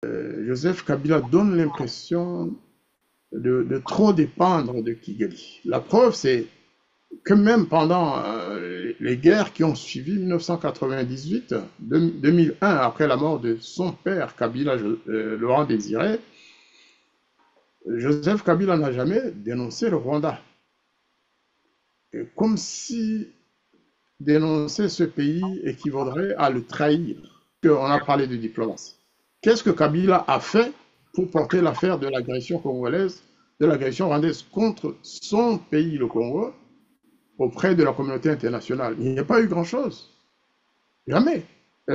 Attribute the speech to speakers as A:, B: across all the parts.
A: Joseph Kabila donne l'impression de trop dépendre de Kigali. La preuve, c'est que même pendant les guerres qui ont suivi 1998, 2001, après la mort de son père, Kabila Laurent Désiré, Joseph Kabila n'a jamais dénoncé le Rwanda. Comme si dénoncer ce pays équivaudrait à le trahir. On a parlé de diplomatie. Qu'est-ce que Kabila a fait pour porter l'affaire de l'agression congolaise, de l'agression rwandaise contre son pays, le Congo, auprès de la communauté internationale? Il n'y a pas eu grand-chose. Jamais.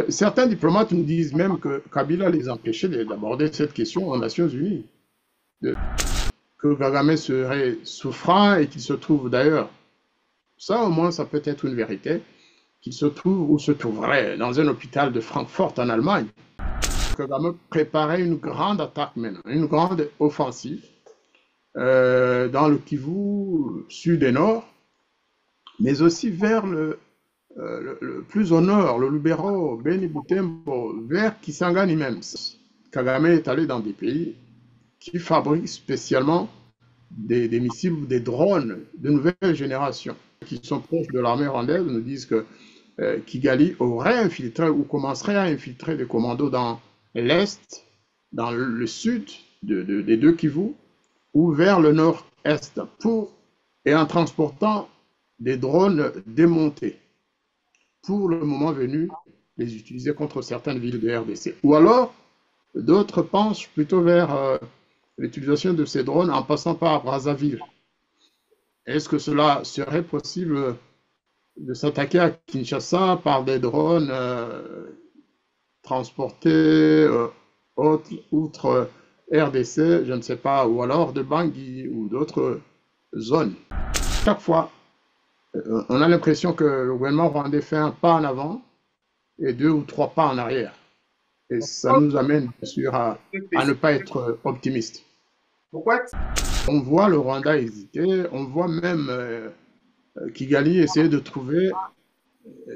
A: Certains diplomates nous disent même que Kabila les empêchait d'aborder cette question aux Nations Unies. Que Kagame serait souffrant et qu'il se trouve d'ailleurs, ça au moins ça peut être une vérité, qu'il se trouve ou se trouverait dans un hôpital de Francfort en Allemagne. Kagame préparait une grande attaque maintenant, une grande offensive dans le Kivu sud et nord, mais aussi vers le plus au nord, le Lubero, Beni Butembo, vers Kisangani même. Kagame est allé dans des pays qui fabriquent spécialement des missiles ou des drones de nouvelle génération, qui sont proches de l'armée rwandaise, nous disent que Kigali aurait infiltré ou commencerait à infiltrer des commandos dans l'est, dans le sud des deux Kivu, ou vers le nord-est, et en transportant des drones démontés, pour le moment venu, les utiliser contre certaines villes de RDC. Ou alors, d'autres pensent plutôt vers l'utilisation de ces drones en passant par Brazzaville. Est-ce que cela serait possible de s'attaquer à Kinshasa par des drones transportés outre RDC, je ne sais pas, ou alors de Bangui ou d'autres zones? Chaque fois, on a l'impression que le gouvernement rwandais fait un pas en avant et 2 ou 3 pas en arrière. Et ça nous amène bien sûr à ne pas être optimiste.
B: Pourquoi?
A: On voit le Rwanda hésiter, on voit même Kigali essayer de trouver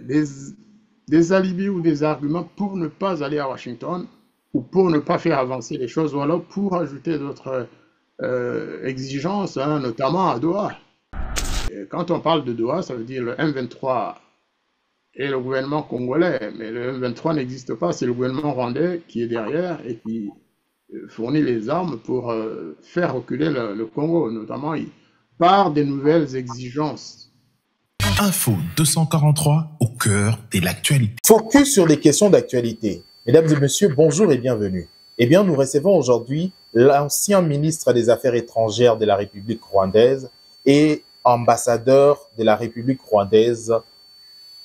A: des alibis ou des arguments pour ne pas aller à Washington ou pour ne pas faire avancer les choses ou alors pour ajouter d'autres exigences, hein, notamment à Doha. Et quand on parle de Doha, ça veut dire le M23 et le gouvernement congolais, mais le M23 n'existe pas, c'est le gouvernement rwandais qui est derrière et qui fournit les armes pour faire reculer le Congo, notamment par des nouvelles exigences.
C: Info 243 au cœur de l'actualité.
D: Focus sur les questions d'actualité. Mesdames et messieurs, bonjour et bienvenue. Eh bien, nous recevons aujourd'hui l'ancien ministre des Affaires étrangères de la République rwandaise et ambassadeur de la République rwandaise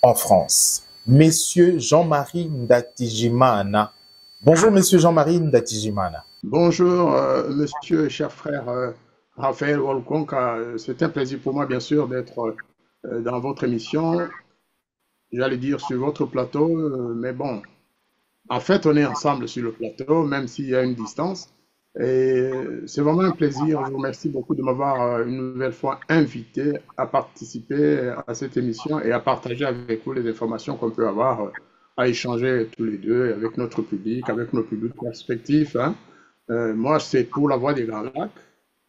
D: en France, Monsieur Jean-Marie Ndatigimana. Bonjour, Monsieur Jean-Marie Ndatigimana.
A: Bonjour, Monsieur et cher frère Raphaël Walkonka. C'est un plaisir pour moi, bien sûr, d'être dans votre émission. J'allais dire sur votre plateau, mais bon, en fait, on est ensemble sur le plateau, même s'il y a une distance. Et c'est vraiment un plaisir. Je vous remercie beaucoup de m'avoir une nouvelle fois invité à participer à cette émission et à partager avec vous les informations qu'on peut avoir, à échanger tous les deux avec notre public, avec nos publics respectifs. Hein. Moi, c'est pour la Voix des Grands Lacs,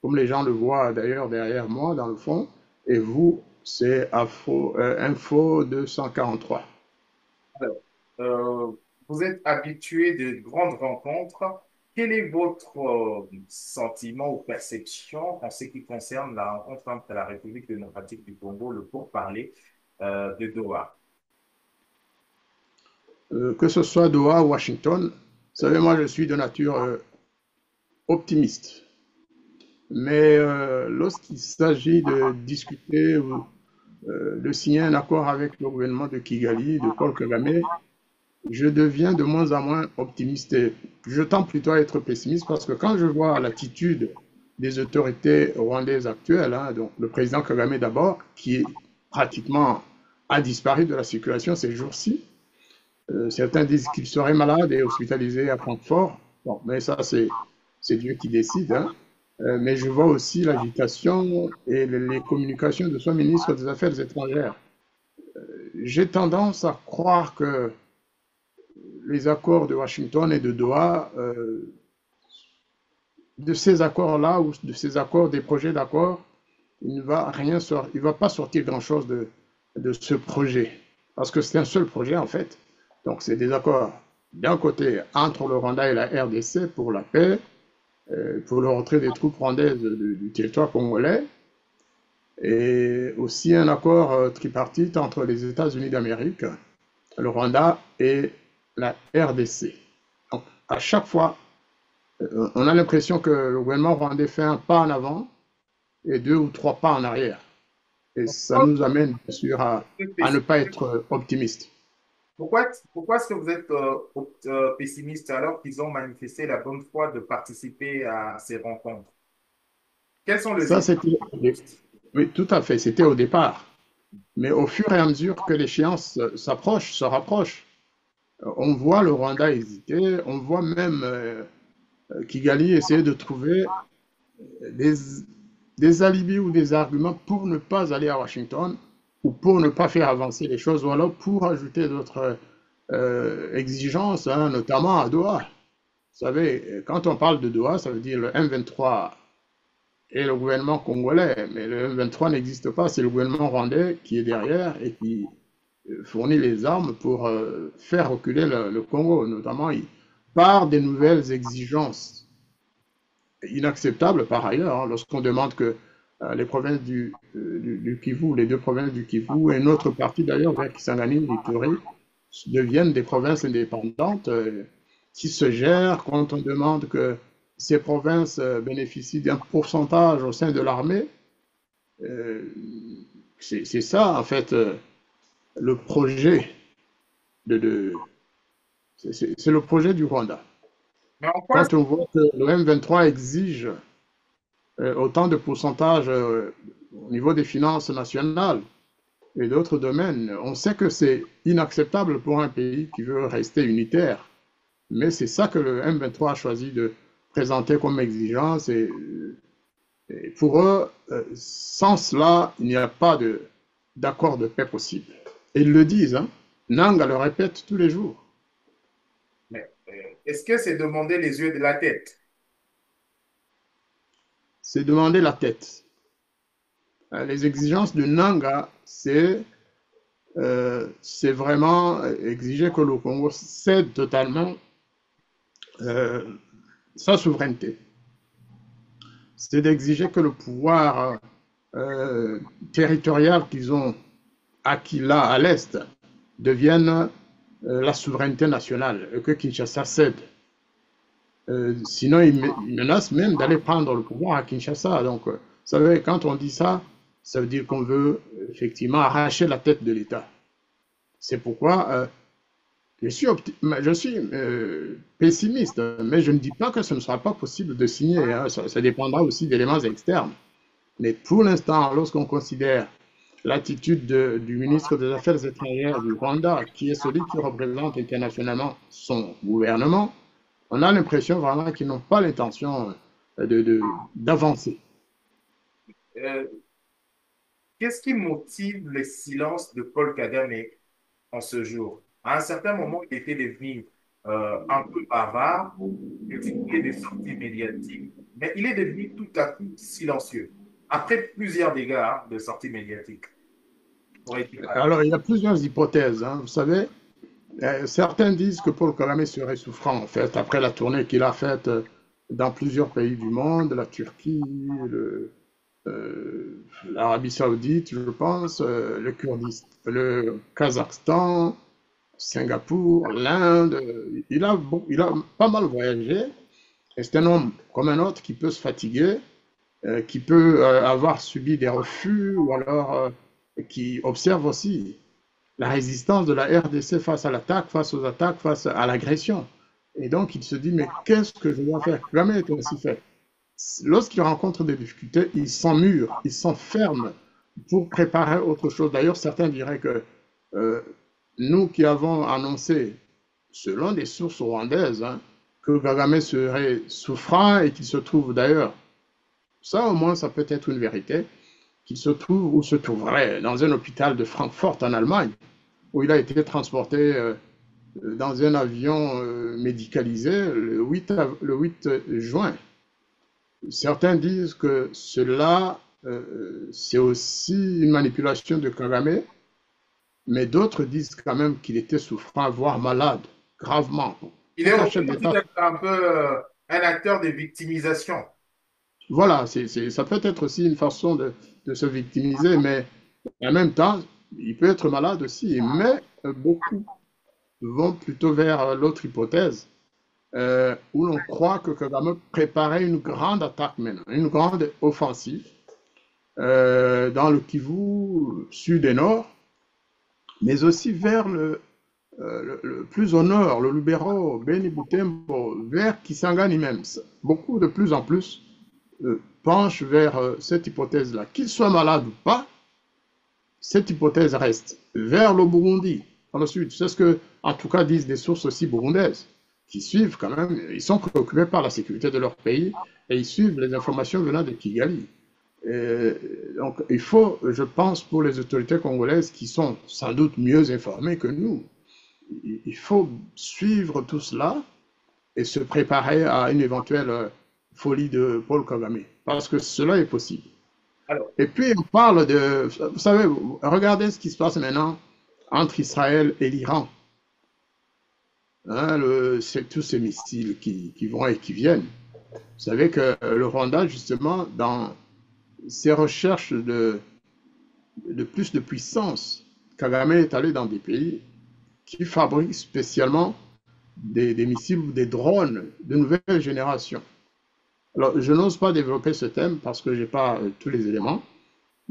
A: comme les gens le voient d'ailleurs derrière moi dans le fond. Et vous, c'est Info 243.
B: Alors, vous êtes habitué de grandes rencontres. Quel est votre sentiment ou perception en ce qui concerne la rencontre entre la République démocratique du Congo, le pourparler de Doha?
A: Que ce soit Doha ou Washington, vous savez, moi je suis de nature optimiste. Mais lorsqu'il s'agit de discuter ou de signer un accord avec le gouvernement de Kigali, de Paul Kagame, je deviens de moins en moins optimiste et je tends plutôt à être pessimiste parce que quand je vois l'attitude des autorités rwandaises actuelles, hein, donc le président Kagame d'abord, qui pratiquement a disparu de la circulation ces jours-ci, certains disent qu'il serait malade et hospitalisé à Francfort, bon, mais ça c'est Dieu qui décide, hein. Mais je vois aussi l'agitation et les communications de son ministre des Affaires étrangères. J'ai tendance à croire que les accords de Washington et de Doha, de ces accords-là ou de ces accords, des projets d'accords, il ne va rien sortir, il va pas sortir grand-chose de ce projet. Parce que c'est un seul projet en fait. Donc c'est des accords d'un côté entre le Rwanda et la RDC pour la paix, pour le retrait des troupes rwandaises du territoire congolais, et aussi un accord tripartite entre les États-Unis d'Amérique, le Rwanda et la RDC. Donc à chaque fois, on a l'impression que le gouvernement rwandais fait un pas en avant et 2 ou 3 pas en arrière. Et ça nous amène bien sûr à ne pas être optimiste.
B: Pourquoi est-ce que vous êtes pessimiste alors qu'ils ont manifesté la bonne foi de participer à ces rencontres? Quels sont les
A: Ça,
B: éléments?
A: c'était, oui, tout à fait, c'était au départ. Mais au fur et à mesure que l'échéance s'approche, se rapproche, on voit le Rwanda hésiter, on voit même Kigali essayer de trouver des, des alibis ou des arguments pour ne pas aller à Washington ou pour ne pas faire avancer les choses, ou alors pour ajouter d'autres exigences, hein, notamment à Doha. Vous savez, quand on parle de Doha, ça veut dire le M23 et le gouvernement congolais, mais le M23 n'existe pas, c'est le gouvernement rwandais qui est derrière et qui fournit les armes pour faire reculer le Congo, notamment par des nouvelles exigences inacceptables par ailleurs, hein, lorsqu'on demande que les provinces du Kivu, les deux provinces du Kivu et une autre partie d'ailleurs vers Kisangani, l'Ituri, deviennent des provinces indépendantes qui se gèrent quand on demande que ces provinces bénéficient d'un pourcentage au sein de l'armée. C'est ça, en fait, le projet c'est le projet du Rwanda.
B: Mais en quoi
A: Quand on voit que le M23 exige autant de pourcentage au niveau des finances nationales et d'autres domaines, on sait que c'est inacceptable pour un pays qui veut rester unitaire. Mais c'est ça que le M23 a choisi de présenter comme exigence. Et pour eux, sans cela, il n'y a pas d'accord de paix possible. Et ils le disent, hein. Nanga le répète tous les jours.
B: mais, est-ce que c'est demander les yeux de la tête?
A: C'est demander la tête. Les exigences de Nanga, c'est vraiment exiger que le Congo cède totalement sa souveraineté. C'est d'exiger que le pouvoir territorial qu'ils ont acquis là à l'Est devienne la souveraineté nationale et que Kinshasa cède. Sinon, ils menacent même d'aller prendre le pouvoir à Kinshasa. Donc, vous savez, quand on dit ça, ça veut dire qu'on veut effectivement arracher la tête de l'État. C'est pourquoi je suis pessimiste, mais je ne dis pas que ce ne sera pas possible de signer, hein. Ça dépendra aussi d'éléments externes. Mais pour l'instant, lorsqu'on considère l'attitude du ministre des Affaires étrangères du Rwanda, qui est celui qui représente internationalement son gouvernement, on a l'impression vraiment qu'ils n'ont pas l'intention d'avancer.
B: Euh, Qu'est-ce qui motive le silence de Paul Kagame en ce jour? À un certain moment, il était devenu un peu bavard, critiquer des sorties médiatiques, mais il est devenu tout à coup silencieux, après plusieurs dégâts de sorties médiatiques.
A: Alors, il y a plusieurs hypothèses, hein. Vous savez, certains disent que Paul Kagame serait souffrant, en fait, après la tournée qu'il a faite dans plusieurs pays du monde, la Turquie, l'Arabie Saoudite, je pense, le Kurdistan, le Kazakhstan, Singapour, l'Inde. Il a pas mal voyagé. Et c'est un homme comme un autre qui peut se fatiguer, qui peut avoir subi des refus ou alors qui observe aussi la résistance de la RDC face à l'attaque, face aux attaques, face à l'agression. Et donc il se dit, mais qu'est-ce que je dois faire? Jamais été ainsi fait. Lorsqu'il rencontre des difficultés, il s'emmure, il s'enferme pour préparer autre chose. D'ailleurs, certains diraient que nous qui avons annoncé, selon des sources rwandaises, hein, que Kagame serait souffrant et qu'il se trouve d'ailleurs, ça au moins ça peut être une vérité, qu'il se trouve ou se trouverait dans un hôpital de Francfort en Allemagne, où il a été transporté dans un avion médicalisé le 8 juin. Certains disent que cela, c'est aussi une manipulation de Kagame, mais d'autres disent quand même qu'il était souffrant, voire malade, gravement.
B: Il est
A: Tout un
B: reconnu
A: chef d'État.
B: d'être un peu un acteur de victimisation.
A: Voilà, ça peut être aussi une façon de se victimiser, mais en même temps, il peut être malade aussi. Mais beaucoup vont plutôt vers l'autre hypothèse, où l'on croit que Kagame préparait une grande attaque maintenant, une grande offensive dans le Kivu sud et nord, mais aussi vers le plus au nord, le Lubero, Beni Butembo, vers Kisangani même. Beaucoup de plus en plus penchent vers cette hypothèse-là. Qu'il soit malade ou pas, cette hypothèse reste. Vers le Burundi, dans le sud, c'est ce que, en tout cas, disent des sources aussi burundaises, qui suivent quand même, ils sont préoccupés par la sécurité de leur pays et ils suivent les informations venant de Kigali. Et donc, il faut, je pense, pour les autorités congolaises qui sont sans doute mieux informées que nous, il faut suivre tout cela et se préparer à une éventuelle folie de Paul Kagame, parce que cela est possible.
B: Alors,
A: Et puis, on parle de, vous savez, regardez ce qui se passe maintenant entre Israël et l'Iran. Hein, tous ces missiles qui vont et qui viennent. Vous savez que le Rwanda, justement, dans ses recherches de plus de puissance, Kagame est allé dans des pays qui fabriquent spécialement des missiles ou des drones de nouvelle génération. Alors, je n'ose pas développer ce thème parce que je n'ai pas tous les éléments,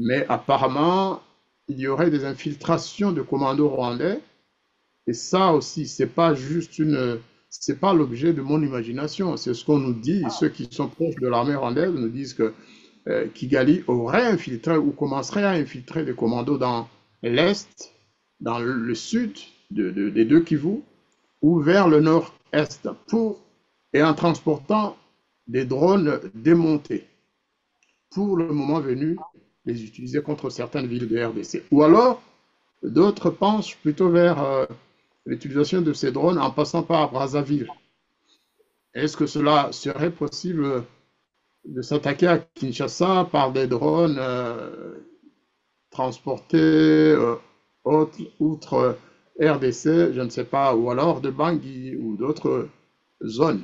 A: mais apparemment, il y aurait des infiltrations de commandos rwandais, et ça aussi, c'est pas l'objet de mon imagination, c'est ce qu'on nous dit, ceux qui sont proches de l'armée rwandaise nous disent que Kigali aurait infiltré ou commencerait à infiltrer des commandos dans l'est, dans le sud des deux Kivu, ou vers le nord-est, et en transportant des drones démontés, pour le moment venu, les utiliser contre certaines villes de RDC. Ou alors, d'autres pensent plutôt vers l'utilisation de ces drones en passant par Brazzaville. Est-ce que cela serait possible de s'attaquer à Kinshasa par des drones transportés outre RDC, je ne sais pas, ou alors de Bangui ou d'autres zones?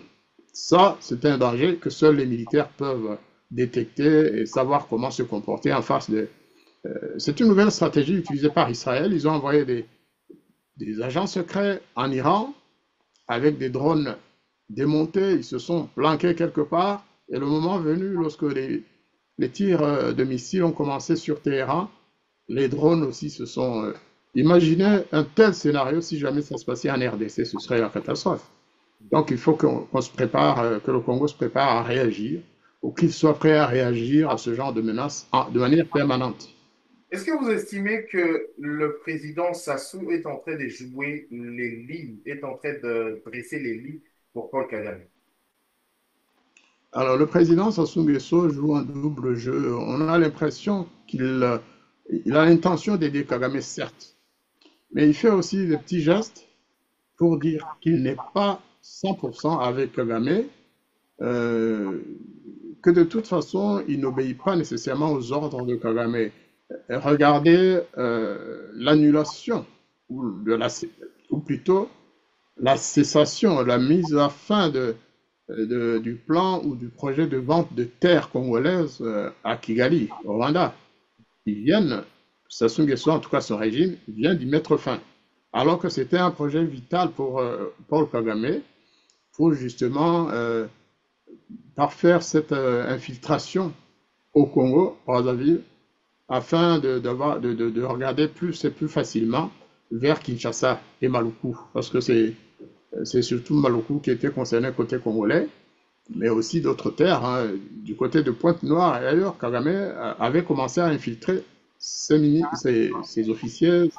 A: Ça, c'est un danger que seuls les militaires peuvent détecter et savoir comment se comporter en face de... c'est une nouvelle stratégie utilisée par Israël. Ils ont envoyé des agents secrets en Iran avec des drones démontés. Ils se sont planqués quelque part. Et le moment venu, lorsque les tirs de missiles ont commencé sur Téhéran, les drones aussi se sont... imaginez un tel scénario si jamais ça se passait en RDC, ce serait la catastrophe. Donc il faut qu'on se prépare, que le Congo se prépare à réagir, ou qu'il soit prêt à réagir à ce genre de menaces de manière permanente.
B: est-ce que vous estimez que le président Sassou est en train de jouer les lignes, est en train de dresser les lignes pour Paul Kagame?
A: Alors le président Sassou Nguesso joue un double jeu. On a l'impression qu'il a l'intention d'aider Kagame, certes, mais il fait aussi des petits gestes pour dire qu'il n'est pas 100% avec Kagame, que de toute façon, il n'obéit pas nécessairement aux ordres de Kagame. Regardez l'annulation, ou plutôt la cessation, la mise à fin du plan ou du projet de vente de terres congolaises à Kigali, au Rwanda. Sassou Nguesso, en tout cas son régime, vient d'y mettre fin. Alors que c'était un projet vital pour Paul Kagame, pour justement parfaire cette infiltration au Congo, Brazzaville, afin de regarder plus et plus facilement vers Kinshasa et Maluku, parce que c'est surtout Maluku qui était concerné côté congolais, mais aussi d'autres terres, hein, du côté de Pointe-Noire et ailleurs. Kagame avait commencé à infiltrer ses officiers,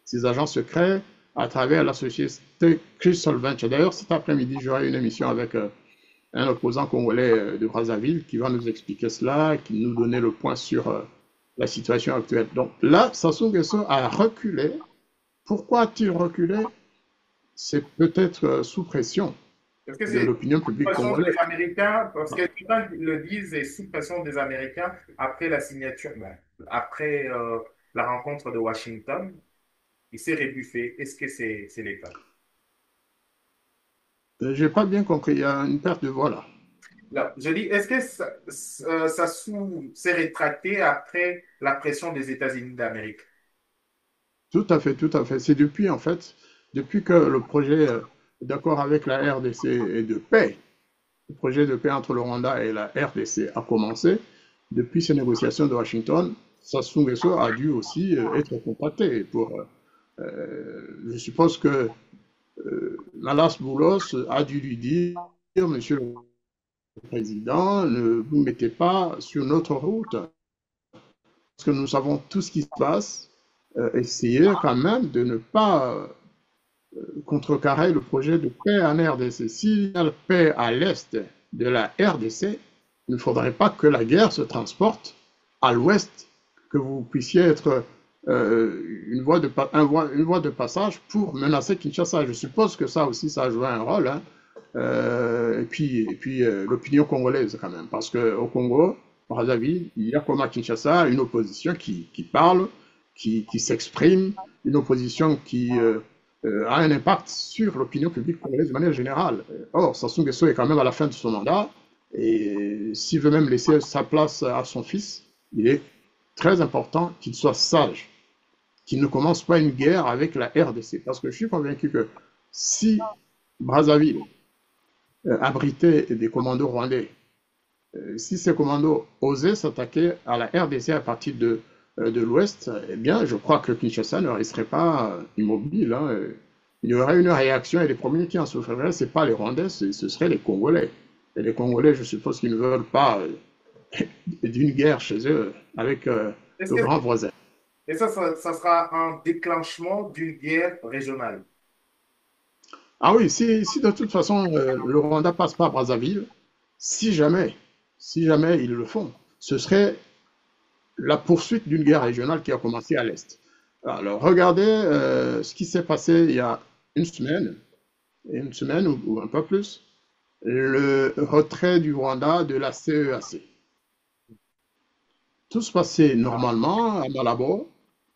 A: ses agents secrets à travers la société Crystal Venture. D'ailleurs, cet après-midi, j'aurai une émission avec un opposant congolais de Brazzaville qui va nous expliquer cela, qui nous donner le point sur la situation actuelle. Donc là, Sassou Nguesso a reculé. Pourquoi a-t-il reculé? c'est peut-être sous pression
B: Est-ce que
A: de
B: c'est
A: l'opinion
B: sous
A: publique
B: pression des
A: congolaise.
B: Américains? Parce que certains le disent, et sous pression des Américains après la signature, ben, après la rencontre de Washington, il s'est rébuffé. Est-ce que c'est le cas?
A: J'ai pas bien compris, il y a une perte de voix là.
B: Là, je dis, est-ce que s'est rétracté après la pression des États-Unis d'Amérique?
A: Tout à fait, tout à fait. C'est depuis, en fait, depuis que le projet d'accord avec la RDC et de paix, le projet de paix entre le Rwanda et la RDC a commencé, depuis ces négociations de Washington, Sassou Nguesso a dû aussi être contacté je suppose que Malas Boulos a dû lui dire, Monsieur le Président, ne vous mettez pas sur notre route, parce que nous savons tout ce qui se passe. Essayez quand même de ne pas contrecarrer le projet de paix en RDC. S'il y a la paix à l'est de la RDC, il ne faudrait pas que la guerre se transporte à l'ouest, que vous puissiez être une voie de passage pour menacer Kinshasa. Je suppose que ça aussi, ça a joué un rôle. Hein. L'opinion congolaise quand même, parce qu'au Congo, Brazzaville, il y a comme à Kinshasa une opposition qui parle, qui s'exprime, une opposition qui a un impact sur l'opinion publique congolaise de manière générale. Or, Sassou Nguesso est quand même à la fin de son mandat, et s'il veut même laisser sa place à son fils, il est très important qu'il soit sage, qu'il ne commence pas une guerre avec la RDC. Parce que je suis convaincu que si Brazzaville abritait des commandos rwandais, si ces commandos osaient s'attaquer à la RDC à partir de l'Ouest, eh bien, je crois que Kinshasa ne resterait pas immobile. Hein. Il y aurait une réaction et les premiers qui en souffriraient, ce n'est pas les Rwandais, ce seraient les Congolais. Et les Congolais, je suppose qu'ils ne veulent pas d'une guerre chez eux avec
B: Est-ce
A: le
B: que,
A: grand voisin.
B: et ça sera un déclenchement d'une guerre régionale?
A: Ah oui, si de toute façon le Rwanda passe par Brazzaville, si jamais, si jamais ils le font, ce serait la poursuite d'une guerre régionale qui a commencé à l'Est. Alors, regardez ce qui s'est passé il y a une semaine ou un peu plus, le retrait du Rwanda de la CEAC. Tout se passait normalement à Malabo,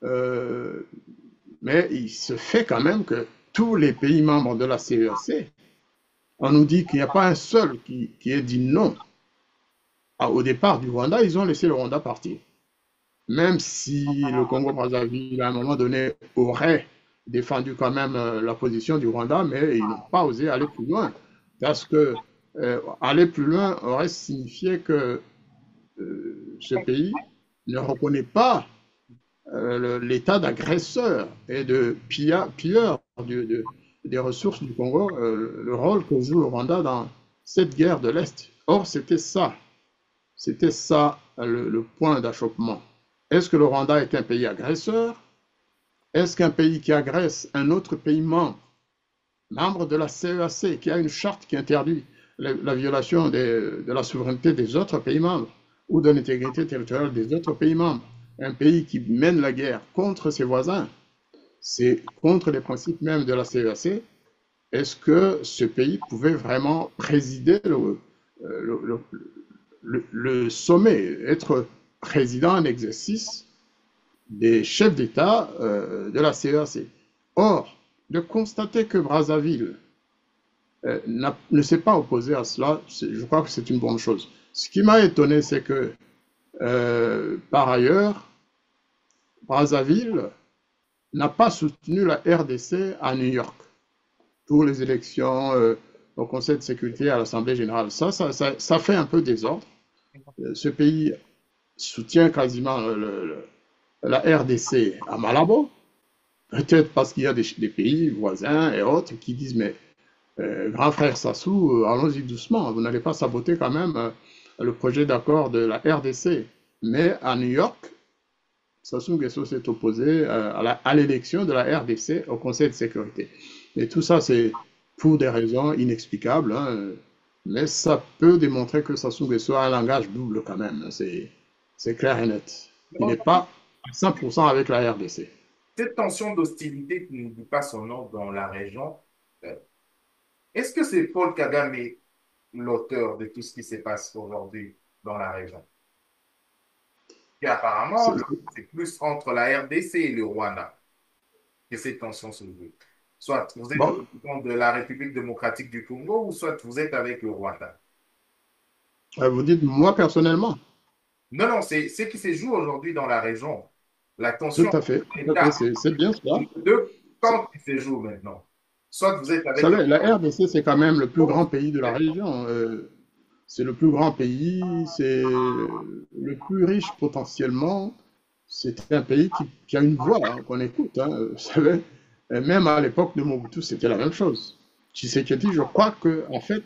A: euh, mais il se fait quand même que tous les pays membres de la CEAC, on nous dit qu'il n'y a pas un seul qui ait dit non au départ du Rwanda, ils ont laissé le Rwanda partir. Même si le Congo-Brazzaville, à un moment donné, aurait défendu quand même la position du Rwanda, mais ils n'ont pas osé aller plus loin. Parce que aller plus loin aurait signifié que ce pays ne reconnaît pas l'état d'agresseur et de pilleur des ressources du Congo, le rôle que joue le Rwanda dans cette guerre de l'Est. Or, c'était ça le point d'achoppement. Est-ce que le Rwanda est un pays agresseur? Est-ce qu'un pays qui agresse un autre pays membre de la CEAC, qui a une charte qui interdit la violation de la souveraineté des autres pays membres ou de l'intégrité territoriale des autres pays membres, un pays qui mène la guerre contre ses voisins, c'est contre les principes même de la CEAC, est-ce que ce pays pouvait vraiment présider le, le sommet, être président en exercice des chefs d'État de la CEAC? Or, de constater que Brazzaville ne s'est pas opposé à cela, je crois que c'est une bonne chose. Ce qui m'a étonné, c'est que, par ailleurs, Brazzaville n'a pas soutenu la RDC à New York pour les élections au Conseil de sécurité à l'Assemblée générale. Ça fait un peu désordre. Ce pays soutient quasiment la RDC à Malabo, peut-être parce qu'il y a des pays voisins et autres qui disent mais grand frère Sassou, allons-y doucement, vous n'allez pas saboter quand même le projet d'accord de la RDC. Mais à New York, Sassou Nguesso s'est opposé à l'élection de la RDC au Conseil de sécurité. Et tout ça, c'est pour des raisons inexplicables, hein, mais ça peut démontrer que Sassou Nguesso a un langage double quand même, hein, c'est clair et net. Il n'est pas à 100% avec la RDC.
B: Cette tension d'hostilité qui ne dit pas son nom dans la région, Euh, Est-ce que c'est Paul Kagame l'auteur de tout ce qui se passe aujourd'hui dans la région? Et apparemment,
A: C'est-
B: c'est plus entre la RDC et le Rwanda que ces tensions se jouent. Soit vous êtes
A: Bon,
B: au camp de la République démocratique du Congo, ou soit vous êtes avec le Rwanda.
A: vous dites moi personnellement,
B: Non, non, c'est ce qui se joue aujourd'hui dans la région. La
A: tout
B: tension
A: à fait,
B: entre l'État,
A: c'est bien cela.
B: les deux camps qui se jouent maintenant. Soit vous êtes
A: Vous
B: avec le
A: savez, la RDC, c'est quand même le plus grand
B: Congo,
A: pays de la région. C'est le plus grand pays, c'est le plus riche potentiellement. C'est un pays qui a une voix hein, qu'on écoute. Hein, vous savez, et même à l'époque de Mobutu, c'était la même chose. Tshisekedi, je crois que en fait,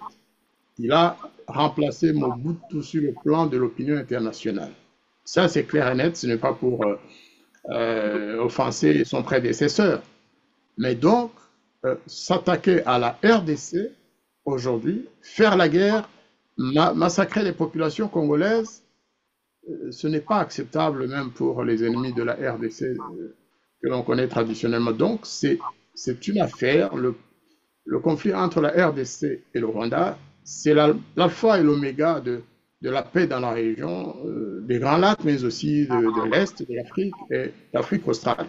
A: il a remplacé Mobutu sur le plan de l'opinion internationale. Ça, c'est clair et net. Ce n'est pas pour offenser son prédécesseur. Mais donc, s'attaquer à la RDC aujourd'hui, faire la guerre, massacrer les populations congolaises, ce n'est pas acceptable même pour les ennemis de la RDC que l'on connaît traditionnellement. Donc, c'est une affaire, le conflit entre la RDC et le Rwanda, c'est l'alpha et l'oméga de la paix dans la région des Grands Lacs, mais aussi de l'Est de l'Afrique et d'Afrique australe.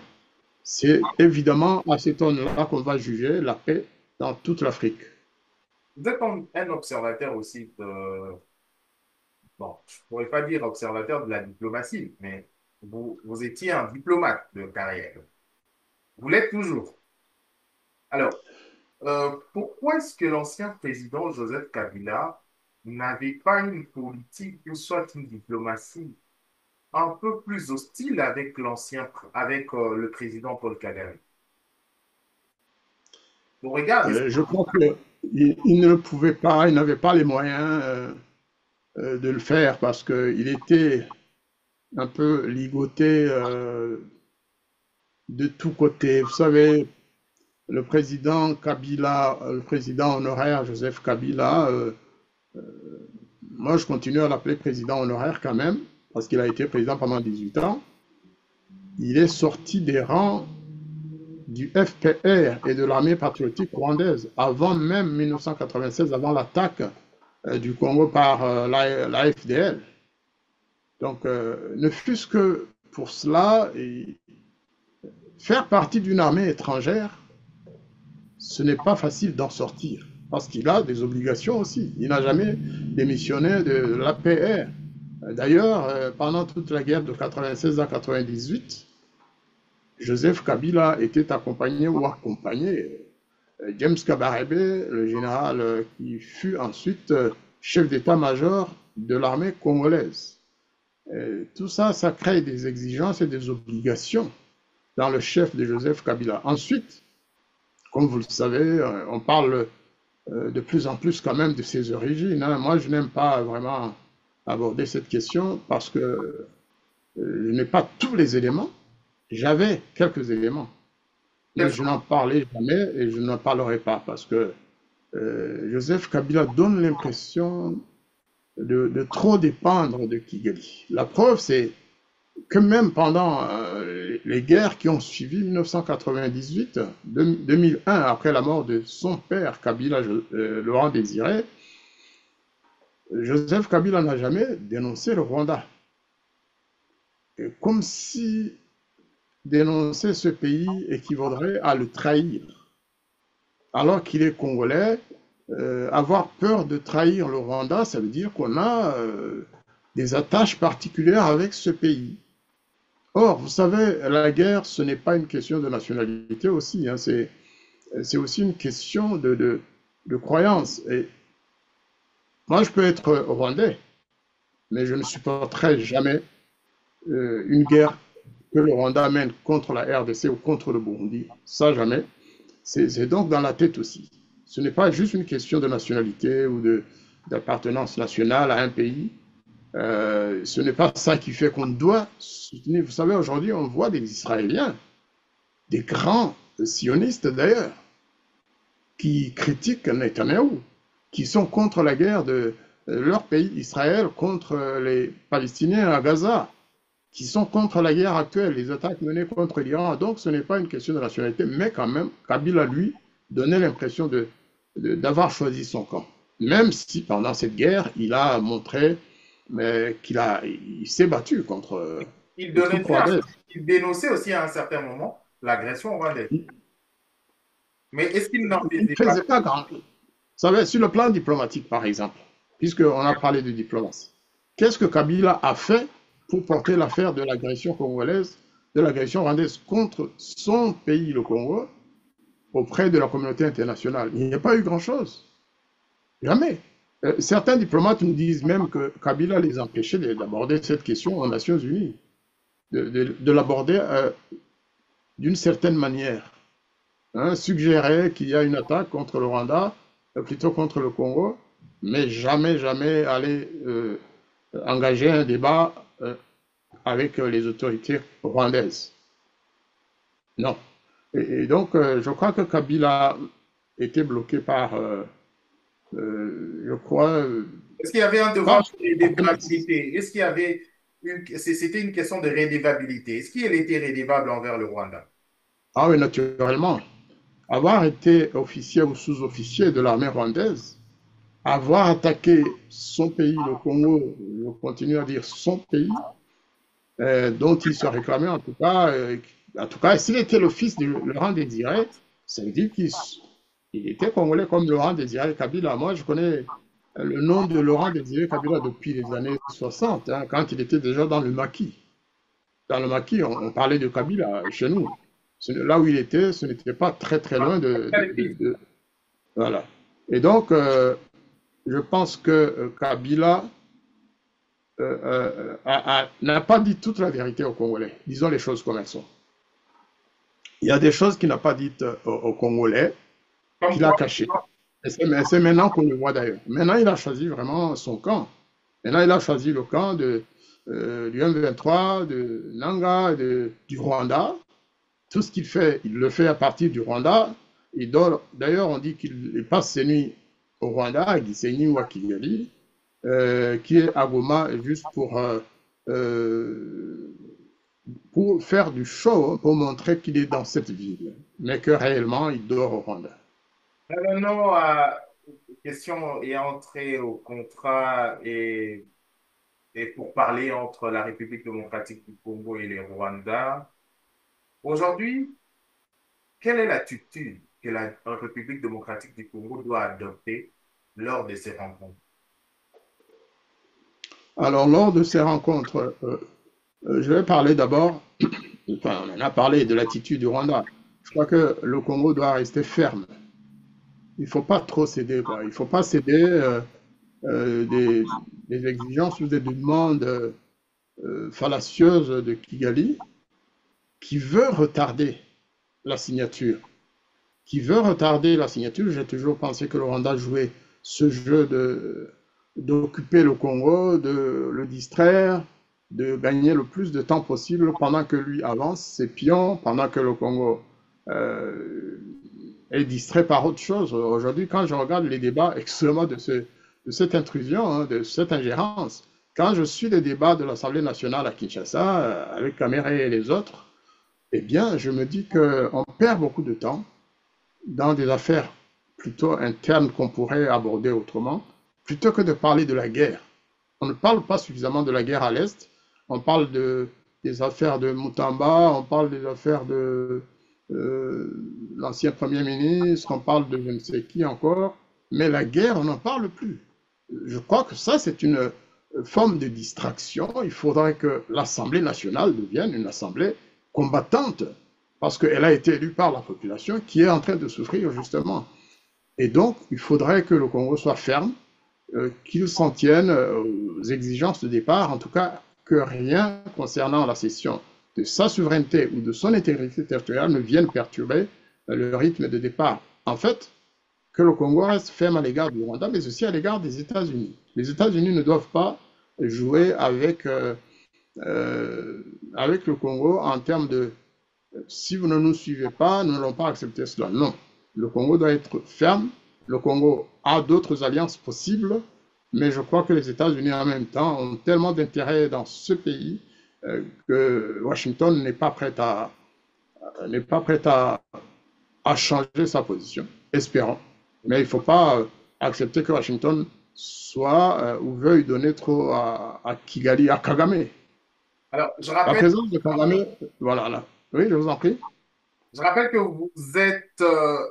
A: C'est évidemment à cet homme-là qu'on va juger la paix dans toute l'Afrique.
B: vous êtes un observateur aussi bon, je ne pourrais pas dire observateur de la diplomatie, mais vous étiez un diplomate de carrière. Vous l'êtes toujours. Alors, pourquoi est-ce que l'ancien président Joseph Kabila n'avait pas une politique ou soit une diplomatie un peu plus hostile avec avec le président Paul Kagame? Bon, regarde,
A: Je crois qu'il ne pouvait pas, il n'avait pas les moyens de le faire parce qu'il était un peu ligoté de tous côtés. Vous savez, le président Kabila, le président honoraire Joseph Kabila, moi je continue à l'appeler président honoraire quand même, parce qu'il a été président pendant 18 ans. Il est sorti des rangs du FPR et de l'armée patriotique rwandaise avant même 1996, avant l'attaque du Congo par la FDL. Donc, ne fût-ce que pour cela, et faire partie d'une armée étrangère, ce n'est pas facile d'en sortir, parce qu'il a des obligations aussi. Il n'a jamais démissionné de l'APR. D'ailleurs, pendant toute la guerre de 96 à 98, Joseph Kabila était accompagné ou accompagné James Kabarebe, le général qui fut ensuite chef d'état-major de l'armée congolaise. Tout ça, ça crée des exigences et des obligations dans le chef de Joseph Kabila. Ensuite, comme vous le savez, on parle de plus en plus quand même de ses origines. Hein. Moi, je n'aime pas vraiment aborder cette question parce que je n'ai pas tous les éléments. J'avais quelques éléments, mais je n'en parlais jamais et je n'en parlerai pas parce que Joseph Kabila donne l'impression de trop dépendre de Kigali. La preuve, c'est que même pendant les guerres qui ont suivi 1998, 2001, après la mort de son père, Kabila Laurent Désiré, Joseph Kabila n'a jamais dénoncé le Rwanda. Et comme si dénoncer ce pays équivaudrait à le trahir. Alors qu'il est congolais, avoir peur de trahir le Rwanda, ça veut dire qu'on a des attaches particulières avec ce pays. Or, vous savez, la guerre, ce n'est pas une question de nationalité aussi, hein, c'est aussi une question de croyance. Et moi, je peux être rwandais, mais je ne supporterai jamais une guerre que le Rwanda mène contre la RDC ou contre le Burundi. Ça, jamais. C'est donc dans la tête aussi. Ce n'est pas juste une question de nationalité ou d'appartenance nationale à un pays. Ce n'est pas ça qui fait qu'on doit soutenir. Vous savez, aujourd'hui, on voit des Israéliens, des grands sionistes d'ailleurs, qui critiquent Netanyahou, qui sont contre la guerre de leur pays, Israël, contre les Palestiniens à Gaza, qui sont contre la guerre actuelle, les attaques menées contre l'Iran. Donc ce n'est pas une question de nationalité, mais quand même, Kabila, lui, donner l'impression d'avoir choisi son camp. Même si pendant cette guerre, il a montré il s'est battu contre
B: Il
A: les
B: donnait
A: troupes rwandaises.
B: il dénonçait aussi à un certain moment l'agression rwandaise. Mais est-ce qu'il n'en
A: Il ne
B: faisait pas?
A: faisait pas grand. Vous savez, sur le plan diplomatique, par exemple, puisqu'on a parlé de diplomatie, qu'est-ce que Kabila a fait pour porter l'affaire de l'agression congolaise, de l'agression rwandaise contre son pays, le Congo, auprès de la communauté internationale? Il n'y a pas eu grand-chose. Jamais. Certains diplomates nous disent même que Kabila les empêchait d'aborder cette question aux Nations Unies, de l'aborder d'une certaine manière. Hein, suggérait qu'il y a une attaque contre le Rwanda, plutôt contre le Congo, mais jamais, jamais aller engager un débat avec les autorités rwandaises. Non. Et donc, je crois que Kabila était bloqué par, je crois,
B: Est-ce qu'il y avait un devoir de rédévabilité? Est-ce qu'il y avait c'était une question de rédévabilité? Est-ce qu'il était rédévable envers le Rwanda?
A: ah oui, naturellement, avoir été officier ou sous-officier de l'armée rwandaise, avoir attaqué son pays, le Congo, je continue à dire son pays, dont il se réclamait en tout cas, s'il était le fils de Laurent Désiré, ça veut dire qu'il était congolais comme Laurent Désiré Kabila. Moi, je connais le nom de Laurent Désiré Kabila depuis les années 60, hein, quand il était déjà dans le maquis. Dans le maquis, on parlait de Kabila chez nous. Là où il était, ce n'était pas très très loin voilà. Et donc, je pense que Kabila n'a pas dit toute la vérité aux Congolais. Disons les choses comme elles sont. Il y a des choses qu'il n'a pas dites aux Congolais, qu'il a cachées. Et c'est maintenant qu'on le voit d'ailleurs. Maintenant, il a choisi vraiment son camp. Maintenant, il a choisi le camp du M23, de Nanga, du Rwanda. Tout ce qu'il fait, il le fait à partir du Rwanda. D'ailleurs, on dit qu'il passe ses nuits au Rwanda, à Gisenyi ou à Kigali, qui est à Goma, juste pour faire du show, pour montrer qu'il est dans cette ville, mais que réellement, il dort au Rwanda.
B: Maintenant, question est entrée au contrat et pour parler entre la République démocratique du Congo et le Rwanda. Aujourd'hui, quelle est l'attitude que la République démocratique du Congo doit adopter lors de ces rencontres?
A: Alors, lors de ces rencontres, je vais parler d'abord, enfin, on en a parlé de l'attitude du Rwanda. Je crois que le Congo doit rester ferme. Il ne faut pas trop céder, quoi. Il ne faut pas céder des exigences ou des demandes fallacieuses de Kigali qui veut retarder la signature. J'ai toujours pensé que le Rwanda jouait ce jeu d'occuper le Congo, de le distraire, de gagner le plus de temps possible pendant que lui avance ses pions, pendant que le Congo est distrait par autre chose. Aujourd'hui, quand je regarde les débats, excusez-moi de cette intrusion, hein, de cette ingérence, quand je suis les débats de l'Assemblée nationale à Kinshasa, avec Kamere et les autres, eh bien, je me dis qu'on perd beaucoup de temps dans des affaires plutôt internes qu'on pourrait aborder autrement, plutôt que de parler de la guerre. On ne parle pas suffisamment de la guerre à l'Est, on parle des affaires de Moutamba, on parle des affaires de l'ancien Premier ministre, on parle de je ne sais qui encore, mais la guerre, on n'en parle plus. Je crois que ça, c'est une forme de distraction. Il faudrait que l'Assemblée nationale devienne une assemblée combattante, parce qu'elle a été élue par la population qui est en train de souffrir justement. Et donc, il faudrait que le Congo soit ferme, qu'il s'en tienne aux exigences de départ, en tout cas que rien concernant la cession de sa souveraineté ou de son intégrité territoriale ne vienne perturber le rythme de départ. En fait, que le Congo reste ferme à l'égard du Rwanda, mais aussi à l'égard des États-Unis. Les États-Unis ne doivent pas jouer avec le Congo en termes de si vous ne nous suivez pas, nous n'allons pas accepter cela. Non, le Congo doit être ferme. Le Congo a d'autres alliances possibles, mais je crois que les États-Unis en même temps ont tellement d'intérêt dans ce pays que Washington n'est pas prêt à a changé sa position, espérons. Mais il ne faut pas accepter que Washington soit ou veuille donner trop à Kigali, à Kagame.
B: Alors, je
A: La
B: rappelle,
A: présence de Kagame, voilà, là. Oui, je vous en prie.
B: je rappelle que vous êtes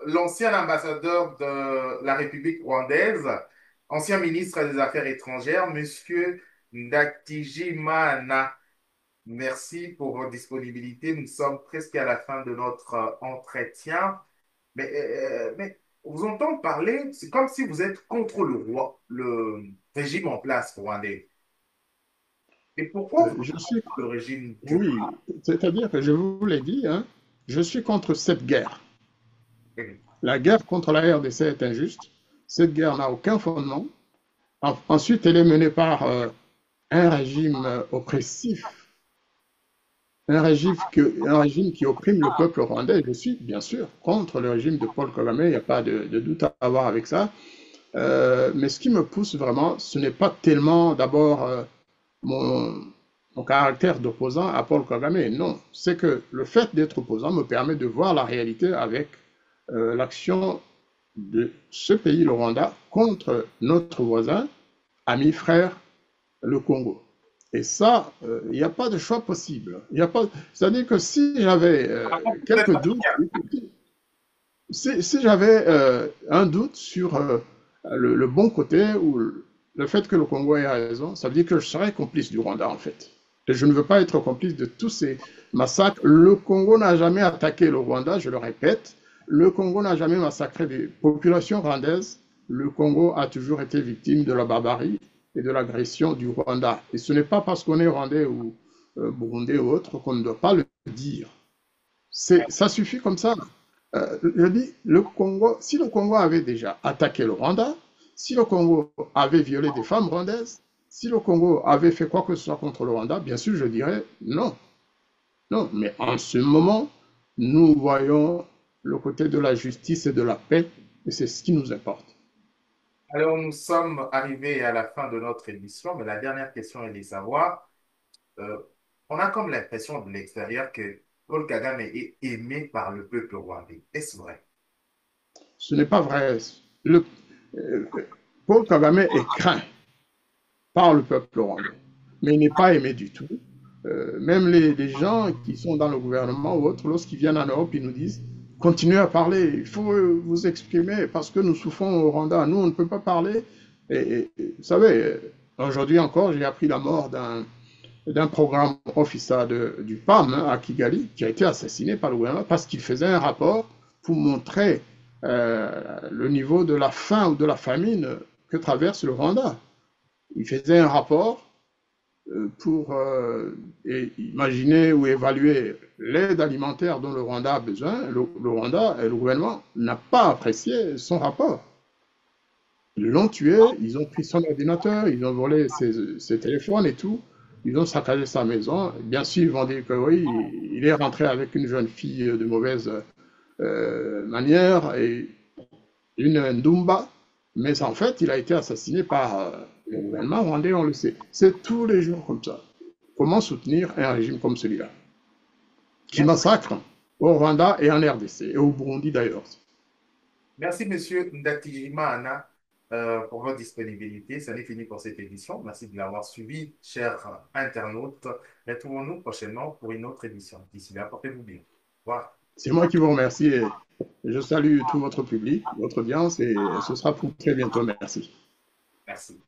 B: l'ancien ambassadeur de la République rwandaise, ancien ministre des Affaires étrangères, Monsieur Ndakijimana. Merci pour votre disponibilité. Nous sommes presque à la fin de notre entretien. Mais vous entendre parler, c'est comme si vous êtes contre le roi, le régime en place rwandais. Et pourquoi vous
A: Je suis,
B: le régime du
A: oui, c'est-à-dire que je vous l'ai dit, hein, je suis contre cette guerre.
B: roi?
A: La guerre contre la RDC est injuste. Cette guerre n'a aucun fondement. Ensuite, elle est menée par un régime oppressif, un régime qui opprime le peuple rwandais. Je suis bien sûr contre le régime de Paul Kagame, il n'y a pas de doute à avoir avec ça. Mais ce qui me pousse vraiment, ce n'est pas tellement d'abord mon, mon caractère d'opposant à Paul Kagame, non. C'est que le fait d'être opposant me permet de voir la réalité avec l'action de ce pays, le Rwanda, contre notre voisin, ami, frère, le Congo. Et ça, il n'y a pas de choix possible. Il y a pas, c'est-à-dire que si j'avais quelques doutes, si j'avais un doute sur le bon côté ou le fait que le Congo ait raison, ça veut dire que je serais complice du Rwanda en fait. Et je ne veux pas être complice de tous ces massacres. Le Congo n'a jamais attaqué le Rwanda, je le répète. Le Congo n'a jamais massacré des populations rwandaises. Le Congo a toujours été victime de la barbarie et de l'agression du Rwanda. Et ce n'est pas parce qu'on est rwandais ou burundais ou autre qu'on ne doit pas le dire. Ça suffit comme ça. Je dis, le Congo, si le Congo avait déjà attaqué le Rwanda, si le Congo avait violé des femmes rwandaises, si le Congo avait fait quoi que ce soit contre le Rwanda, bien sûr, je dirais non. Non, mais en ce moment, nous voyons le côté de la justice et de la paix, et c'est ce qui nous importe.
B: Alors, nous sommes arrivés à la fin de notre émission, mais la dernière question est de savoir, euh, on a comme l'impression de l'extérieur que Paul Kagame est aimé par le peuple rwandais. Est-ce vrai?
A: Ce n'est pas vrai. Le, euh, Paul Kagame est craint par le peuple rwandais, mais il n'est pas aimé du tout. Même les gens qui sont dans le gouvernement ou autres, lorsqu'ils viennent en Europe, ils nous disent continuez à parler, il faut vous exprimer parce que nous souffrons au Rwanda. Nous, on ne peut pas parler. Vous savez, aujourd'hui encore, j'ai appris la mort d'un programme officer du PAM hein, à Kigali qui a été assassiné par le gouvernement parce qu'il faisait un rapport pour montrer le niveau de la faim ou de la famine que traverse le Rwanda. Il faisait un rapport pour imaginer ou évaluer l'aide alimentaire dont le Rwanda a besoin. Le Rwanda et le gouvernement n'a pas apprécié son rapport. Ils l'ont tué, ils ont pris son ordinateur, ils ont volé ses téléphones et tout. Ils ont saccagé sa maison. Bien sûr, ils vont dire que oui, il est rentré avec une jeune fille de mauvaise manière et une Ndumba. Mais en fait, il a été assassiné par le gouvernement rwandais, on le sait. C'est tous les jours comme ça. Comment soutenir un régime comme celui-là, qui massacre au Rwanda et en RDC, et au Burundi d'ailleurs.
B: Merci, Monsieur Ndatijima pour votre disponibilité. Ça n'est fini pour cette édition. Merci de l'avoir suivi, chers internautes. Retrouvons-nous prochainement pour une autre édition. D'ici là, portez-vous bien. Au revoir.
A: C'est moi qui vous remercie et je salue tout votre public, votre audience et ce sera pour très bientôt. Merci.
B: Merci.